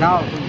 যাও তুমি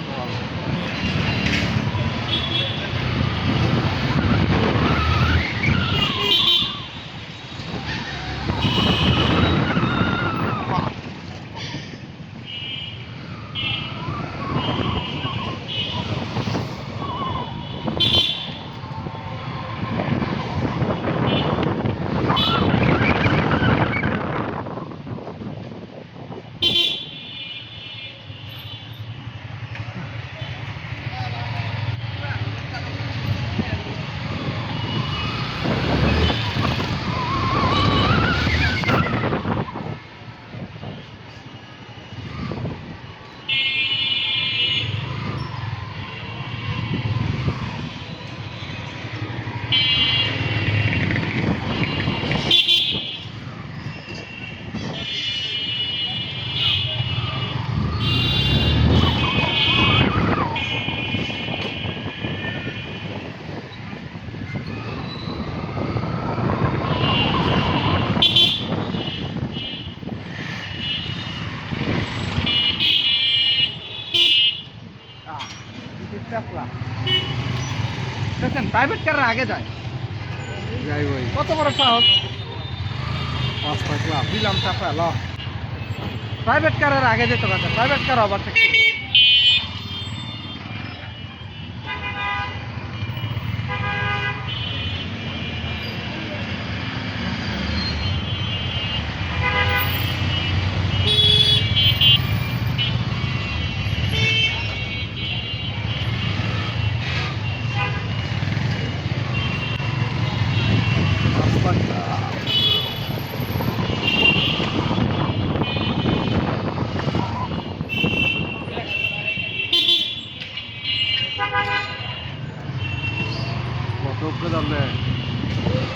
প্রাইভেট কারের আগে যায় যাই ওই কত বড় সাহস 5 লাখ দিলাম টাকা ল প্রাইভেট কারের আগে যেতে পারছে প্রাইভেট কার ওভারটেক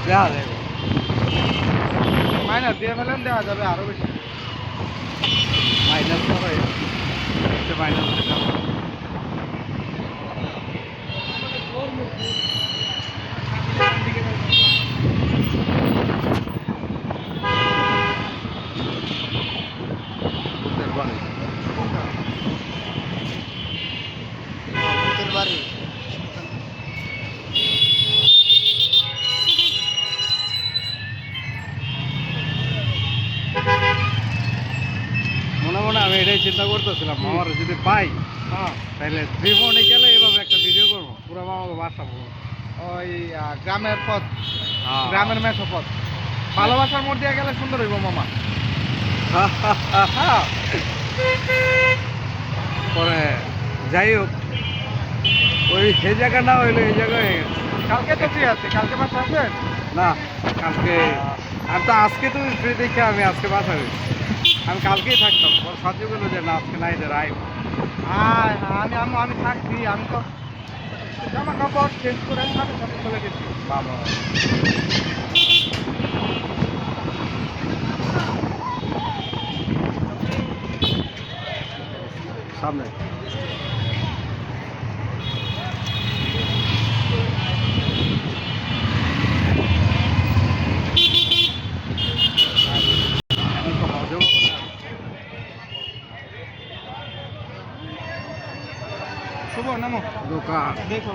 দেওয়া যাবে মাইনাস দিয়ে ফেলেন দেওয়া যাবে আরো বেশি মাইনাস মাইনাস বাড়ি মনে মনে আমি এটাই চিন্তা করতেছিলাম মামার যদি পাই তাহলে ত্রিভুবনে গেলে এভাবে একটা ভিডিও করবো পুরো মামাকে বাসাবো ওই গ্রামের পথ গ্রামের মেঠো পথ ভালোবাসার মোড় দিয়ে গেলে সুন্দর হইব মামা পরে যাই হোক ওই সেই জায়গা না হইলো এই জায়গায় কালকে তো ফ্রি আছে কালকে বাসা আসবেন না কালকে আর তো আজকে তুমি ফ্রি দেখে আমি আজকে বাসা হয়েছি আমি কালকেই থাকতাম সাথে বললো যে না আজকে নাই রাই আমি থাকছি আমি তো জামা কাপড় চেঞ্জ করে সাথে সাথে চলে গেছি বাবা সামনে শুভ নামো দোকান দেখো